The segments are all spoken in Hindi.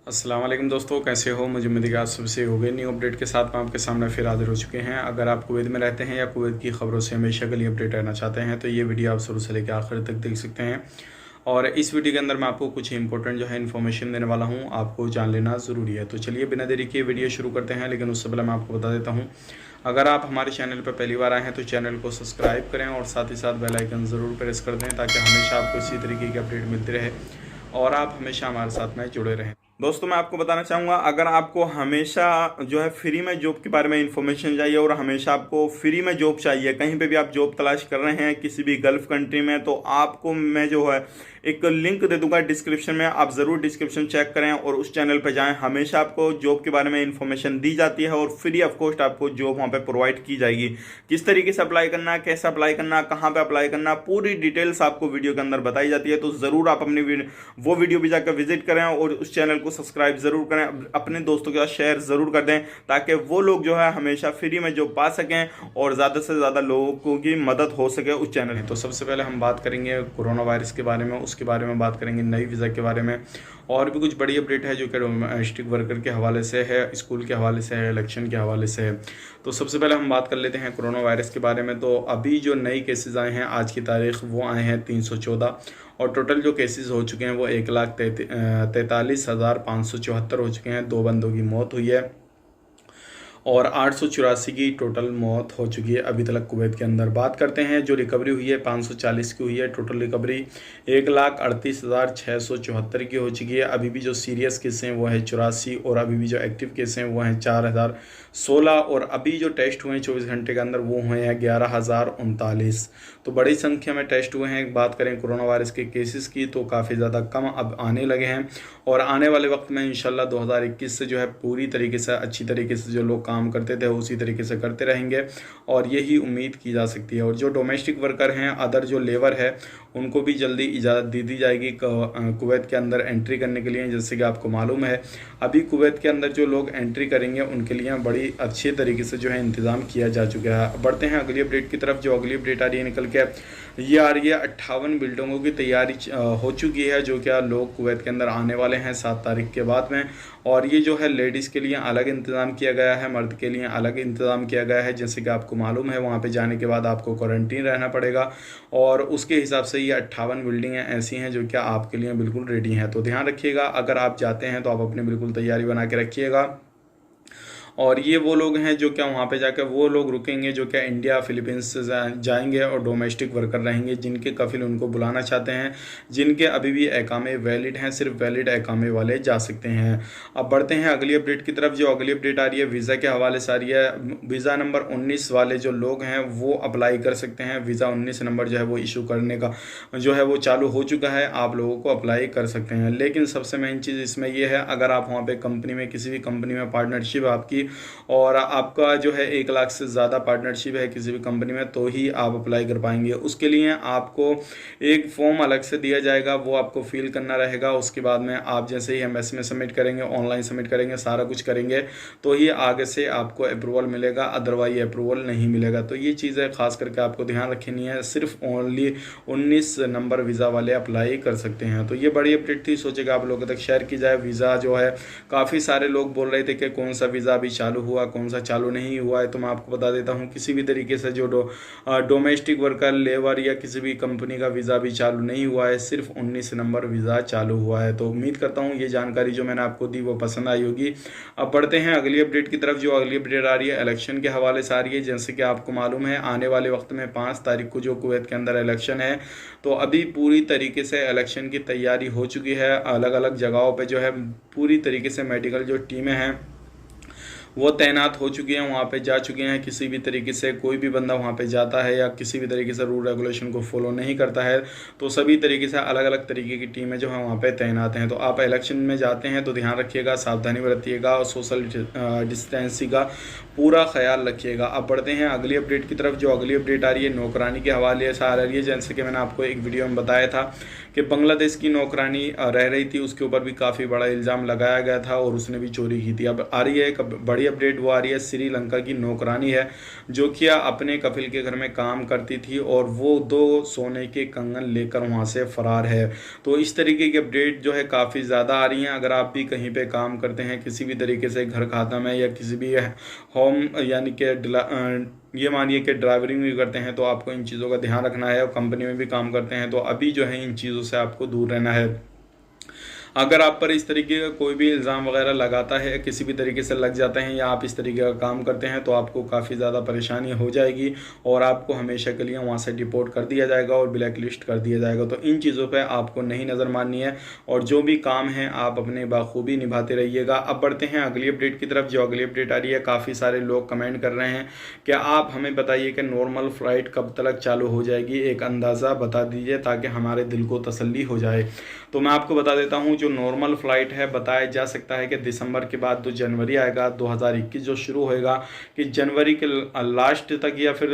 अस्सलाम वालेकुम दोस्तों, कैसे हो? मुझे उम्मीद है कि आप सबसे हो गए। न्यू अपडेट के साथ मैं आपके सामने फिर हाजिर हो चुके हैं। अगर आप कुवैत में रहते हैं या कुवैत की खबरों से हमेशा के लिए अपडेट रहना चाहते हैं तो ये वीडियो आप शुरू से लेकर आखिर तक देख सकते हैं। और इस वीडियो के अंदर मैं आपको कुछ इंपॉर्टेंट जो है इन्फॉर्मेशन देने वाला हूँ, आपको जान लेना ज़रूरी है। तो चलिए बिना देरी के वीडियो शुरू करते हैं, लेकिन उससे पहले मैं आपको बता देता हूँ, अगर आप हमारे चैनल पर पहली बार आए हैं तो चैनल को सब्सक्राइब करें और साथ ही साथ बेल आइकन ज़रूर प्रेस कर दें, ताकि हमेशा आपको इसी तरीके की अपडेट मिलती रहे और आप हमेशा हमारे साथ में जुड़े रहें। दोस्तों, मैं आपको बताना चाहूँगा, अगर आपको हमेशा जो है फ्री में जॉब के बारे में इंफॉर्मेशन चाहिए और हमेशा आपको फ्री में जॉब चाहिए, कहीं पे भी आप जॉब तलाश कर रहे हैं किसी भी गल्फ़ कंट्री में, तो आपको मैं जो है एक लिंक दे दूंगा डिस्क्रिप्शन में। आप ज़रूर डिस्क्रिप्शन चेक करें और उस चैनल पर जाएं। हमेशा आपको जॉब के बारे में इंफॉर्मेशन दी जाती है और फ्री ऑफ कॉस्ट आपको जॉब वहाँ पे प्रोवाइड की जाएगी। किस तरीके से अप्लाई करना, कैसे अप्लाई करना, कहाँ पे अप्लाई करना, पूरी डिटेल्स आपको वीडियो के अंदर बताई जाती है। तो ज़रूर आप अपनी वो वीडियो भी जाकर विजिट करें और उस चैनल को सब्सक्राइब ज़रूर करें, अपने दोस्तों के साथ शेयर ज़रूर कर दें, ताकि वो लोग जो है हमेशा फ्री में जॉब पा सकें और ज़्यादा से ज़्यादा लोगों की मदद हो सके उस चैनल में। तो सबसे पहले हम बात करेंगे कोरोना वायरस के बारे में, उसके बारे में बात करेंगे नई वीज़ा के बारे में, और भी कुछ बड़ी अपडेट है जो कि डोमेस्टिक वर्कर के हवाले से है, स्कूल के हवाले से है, इलेक्शन के हवाले से है। तो सबसे पहले हम बात कर लेते हैं कोरोना वायरस के बारे में। तो अभी जो नई केसेस आए हैं आज की तारीख, वो आए हैं 314, और टोटल जो केसेस हो चुके हैं वो 1,43,574 हो चुके हैं। 2 बंदों की मौत हुई है और 884 की टोटल मौत हो चुकी है अभी तक कुवैत के अंदर। बात करते हैं जो रिकवरी हुई है, 540 की हुई है टोटल रिकवरी। 1,38,674 की हो चुकी है। अभी भी जो सीरियस केस हैं वो है 84, और अभी भी जो एक्टिव केस हैं वो हैं 4,016, और अभी जो टेस्ट हुए हैं 24 घंटे के अंदर वो हुए हैं 11,039। तो बड़ी संख्या में टेस्ट हुए हैं। बात करें कोरोना वायरस के केसेस की तो काफ़ी ज़्यादा कम अब आने लगे हैं, और आने वाले वक्त में इंशाल्लाह 2021 से जो है पूरी तरीके से अच्छी तरीके से जो लोग काम करते थे उसी तरीके से करते रहेंगे, और यही उम्मीद की जा सकती है। और जो डोमेस्टिक वर्कर हैं, अदर जो लेबर है, उनको भी जल्दी इजाज़त दे दी जाएगी कुवैत के अंदर एंट्री करने के लिए। जैसे कि आपको मालूम है, अभी कुवैत के अंदर जो लोग एंट्री करेंगे उनके लिए बड़ी अच्छे तरीके से जो है इंतज़ाम किया जा चुका है। बढ़ते हैं अगली अपडेट की तरफ। जो अगली अपडेट आ रही है निकल के, ये आ रही है 58 बिल्डिंगों की तैयारी हो चुकी है, जो क्या लोग कुवैत के अंदर आने वाले हैं 7 तारीख के बाद में। और ये जो है लेडीज़ के लिए अलग इंतज़ाम किया गया है, मर्द के लिए अलग इंतज़ाम किया गया है। जैसे कि आपको मालूम है, वहाँ पे जाने के बाद आपको क्वारंटीन रहना पड़ेगा, और उसके हिसाब से ये 58 बिल्डिंगें ऐसी हैं जो क्या आपके लिए बिल्कुल रेडी हैं। तो ध्यान रखिएगा, अगर आप जाते हैं तो आप अपनी बिल्कुल तैयारी बना के रखिएगा। और ये वो लोग हैं जो क्या वहाँ पे जाकर वो लोग रुकेंगे जो क्या इंडिया फिलीपींस से जाएंगे और डोमेस्टिक वर्कर रहेंगे, जिनके कफिल उनको बुलाना चाहते हैं, जिनके अभी भी एकामे वैलिड हैं, सिर्फ वैलिड एकामे वाले जा सकते हैं। अब बढ़ते हैं अगली अपडेट की तरफ। जो अगली अपडेट आ रही है वीज़ा के हवाले से आ रही है। वीज़ा नंबर 19 वाले जो लोग हैं वो अप्लाई कर सकते हैं। वीज़ा 19 नंबर जो है वो इशू करने का जो है वो चालू हो चुका है, आप लोगों को अप्लाई कर सकते हैं। लेकिन सबसे मेन चीज़ इसमें यह है, अगर आप वहाँ पे कंपनी में किसी भी कंपनी में पार्टनरशिप आपकी और आपका जो है 1 लाख से ज़्यादा पार्टनरशिप है किसी भी कंपनी में, तो ही आप अप्लाई कर पाएंगे। उसके लिए आपको एक फॉर्म अलग से दिया जाएगा, वो आपको फिल करना रहेगा। उसके बाद में आप जैसे ही एमएस में सबमिट करेंगे, ऑनलाइन सबमिट करेंगे, सारा कुछ करेंगे, तो ही आगे से आपको अप्रूवल मिलेगा, अदरवाइज अप्रूवल नहीं मिलेगा। तो ये चीज़ें खास करके आपको ध्यान रखनी है। सिर्फ ओनली 19 नंबर वीज़ा वाले अप्लाई कर सकते हैं। तो ये बड़ी अपडेट थी, सोचेगा आप लोगों तक शेयर की जाए। वीज़ा जो है काफ़ी सारे लोग बोल रहे थे कि कौन सा वीज़ा अभी चालू हुआ, कौन सा चालू नहीं हुआ है। तो मैं आपको बता देता हूँ, किसी भी तरीके से जो डोमेस्टिक वर्कर, लेबर या किसी भी कंपनी का वीज़ा भी चालू नहीं हुआ है, सिर्फ 19 नंबर वीज़ा चालू हुआ है। तो उम्मीद करता हूँ ये जानकारी जो मैंने आपको दी वो पसंद आई होगी। अब बढ़ते हैं अगली अपडेट की तरफ। जो अगली अपडेट आ रही है इलेक्शन के हवाले से आ रही है। जैसे कि आपको मालूम है, आने वाले वक्त में 5 तारीख को जो कुवैत के अंदर इलेक्शन है, तो अभी पूरी तरीके से इलेक्शन की तैयारी हो चुकी है। अलग अलग जगहों पे जो है पूरी तरीके से मेडिकल जो टीमें हैं वो तैनात हो चुकी हैं, वहाँ पे जा चुके हैं। किसी भी तरीके से कोई भी बंदा वहाँ पे जाता है या किसी भी तरीके से रूल रेगुलेशन को फॉलो नहीं करता है, तो सभी तरीके से अलग अलग तरीके की टीमें जो हैं वहाँ पे तैनात हैं। तो आप इलेक्शन में जाते हैं तो ध्यान रखिएगा, सावधानी बरतिएगा और सोशल डिस्टेंसिंग का पूरा ख्याल रखिएगा। अब बढ़ते हैं अगली अपडेट की तरफ। जो अगली अपडेट आ रही है नौकरानी के हवाले से आ रही है। जैसे कि मैंने आपको एक वीडियो में बताया था कि बांग्लादेश की नौकरानी रह रही थी, उसके ऊपर भी काफ़ी बड़ा इल्ज़ाम लगाया गया था और उसने भी चोरी की थी। अब आ रही है एक बड़ी बड़ी अपडेट वो आ रही है, श्रीलंका की नौकरानी है जो कि अपने कफिल के घर में काम करती थी और वो 2 सोने के कंगन लेकर वहाँ से फरार है। तो इस तरीके की अपडेट जो है काफ़ी ज़्यादा आ रही हैं। अगर आप भी कहीं पे काम करते हैं किसी भी तरीके से घर खाता में या किसी भी होम यानी कि ये मानिए कि ड्राइवरिंग भी करते हैं तो आपको इन चीज़ों का ध्यान रखना है, और कंपनी में भी काम करते हैं तो अभी जो है इन चीज़ों से आपको दूर रहना है। अगर आप पर इस तरीके का कोई भी इल्ज़ाम वगैरह लगाता है, किसी भी तरीके से लग जाते हैं या आप इस तरीके का काम करते हैं तो आपको काफ़ी ज़्यादा परेशानी हो जाएगी और आपको हमेशा के लिए वहाँ से डिपोर्ट कर दिया जाएगा और ब्लैक लिस्ट कर दिया जाएगा। तो इन चीज़ों पर आपको नहीं नज़र माननी है और जो भी काम है आप अपने बाखूबी निभाते रहिएगा। अब बढ़ते हैं अगली अपडेट की तरफ। जो अगली अपडेट आ रही है, काफ़ी सारे लोग कमेंट कर रहे हैं कि आप हमें बताइए कि नॉर्मल फ़्लाइट कब तक चालू हो जाएगी, एक अंदाज़ा बता दीजिए ताकि हमारे दिल को तसल्ली हो जाए। तो मैं आपको बता देता हूँ, जो नॉर्मल फ़्लाइट है बताया जा सकता है कि दिसंबर के बाद 2 जनवरी आएगा 2021 जो शुरू होएगा, कि जनवरी के लास्ट तक या फिर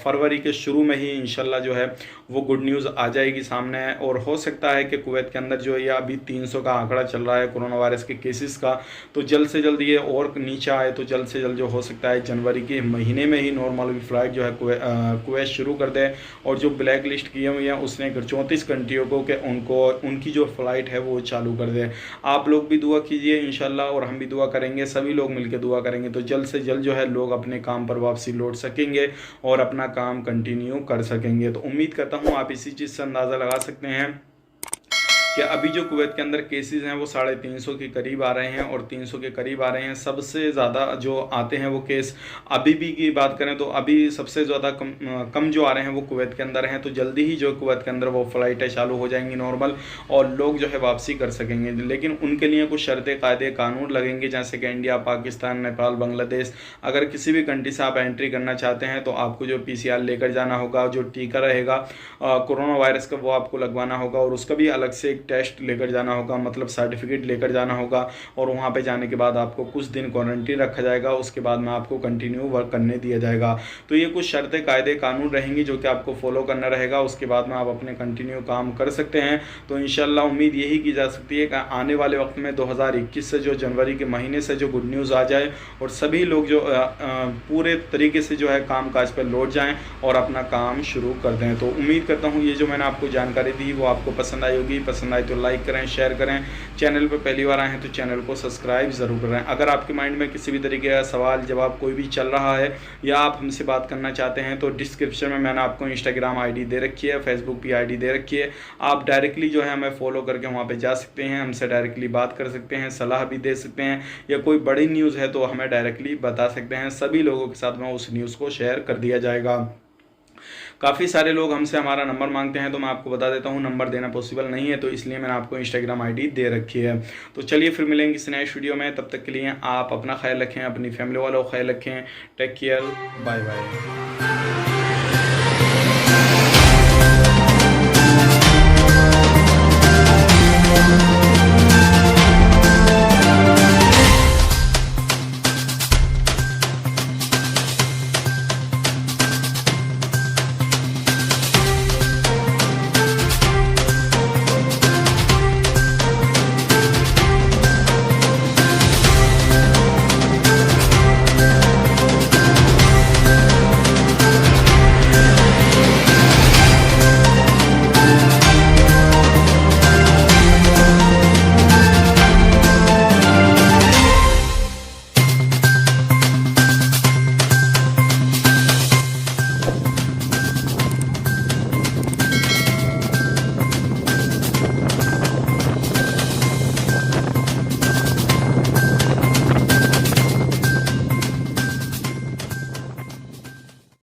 फरवरी के शुरू में ही इंशाल्लाह जो है वो गुड न्यूज़ आ जाएगी सामने। और हो सकता है कि कुवैत के अंदर जो है अभी 300 का आंकड़ा चल रहा है कोरोना वायरस के केसेस का, तो जल्द से जल्द ये और नीचे आए तो जल्द से जल्द जो हो सकता है जनवरी के महीने में ही नॉर्मल फ़्लाइट जो है कुवैत शुरू कर दे। और जो ब्लैक लिस्ट किए हुए हैं उसने 34 कंट्रियों को कि उनको उनकी जो फ़्लाइट है वो चालू कर दे। आप लोग भी दुआ कीजिए इंशाल्लाह और हम भी दुआ करेंगे, सभी लोग मिलकर दुआ करेंगे तो जल्द से जल्द जो है लोग अपने काम पर वापसी लौट सकेंगे और अपना काम कंटिन्यू कर सकेंगे। तो उम्मीद करता हूँ आप इसी चीज़ से अंदाज़ा लगा सकते हैं कि अभी जो कुवैत के अंदर केसेस हैं वो 350 के करीब आ रहे हैं और 300 के करीब आ रहे हैं। सबसे ज़्यादा जो आते हैं वो केस अभी भी की बात करें तो अभी सबसे ज़्यादा कम जो आ रहे हैं वो कुवैत के अंदर हैं। तो जल्दी ही जो कुवैत के अंदर वो फ़्लाइटें चालू हो जाएंगी नॉर्मल और लोग जो है वापसी कर सकेंगे, लेकिन उनके लिए कुछ शर्तें कायदे कानून लगेंगे, जैसे कि इंडिया, पाकिस्तान, नेपाल, बांग्लादेश। अगर किसी भी कंट्री से आप एंट्री करना चाहते हैं तो आपको जो PCR लेकर जाना होगा, जो टीका रहेगा कोरोना वायरस का वो आपको लगवाना होगा और उसका भी अलग से टेस्ट लेकर जाना होगा, मतलब सर्टिफिकेट लेकर जाना होगा। और वहाँ पे जाने के बाद आपको कुछ दिन क्वारंटीन रखा जाएगा, उसके बाद में आपको कंटिन्यू वर्क करने दिया जाएगा। तो ये कुछ शर्तें कायदे कानून रहेंगी जो कि आपको फॉलो करना रहेगा, उसके बाद में आप अपने कंटिन्यू काम कर सकते हैं। तो इंशाल्लाह उम्मीद यही की जा सकती है कि आने वाले वक्त में 2021 से जो जनवरी के महीने से जो गुड न्यूज़ आ जाए और सभी लोग जो पूरे तरीके से जो है काम काज पर लौट जाएँ और अपना काम शुरू कर दें। तो उम्मीद करता हूँ ये जो मैंने आपको जानकारी दी वो आपको पसंद आई होगी। पसंद आई तो लाइक करें, शेयर करें। चैनल पर पहली बार आए हैं तो चैनल को सब्सक्राइब ज़रूर करें। अगर आपके माइंड में किसी भी तरीके का सवाल जवाब कोई भी चल रहा है या आप हमसे बात करना चाहते हैं तो डिस्क्रिप्शन में मैंने आपको इंस्टाग्राम ID दे रखी है, फेसबुक की ID दे रखी है। आप डायरेक्टली जो है हमें फॉलो करके वहाँ पर जा सकते हैं, हमसे डायरेक्टली बात कर सकते हैं, सलाह भी दे सकते हैं, या कोई बड़ी न्यूज़ है तो हमें डायरेक्टली बता सकते हैं। सभी लोगों के साथ में उस न्यूज़ को शेयर कर दिया जाएगा। काफ़ी सारे लोग हमसे हमारा नंबर मांगते हैं तो मैं आपको बता देता हूँ नंबर देना पॉसिबल नहीं है, तो इसलिए मैंने आपको इंस्टाग्राम ID दे रखी है। तो चलिए फिर मिलेंगे किसी नए वीडियो में, तब तक के लिए आप अपना ख्याल रखें, अपनी फैमिली वालों का ख्याल रखें। Take care, bye bye.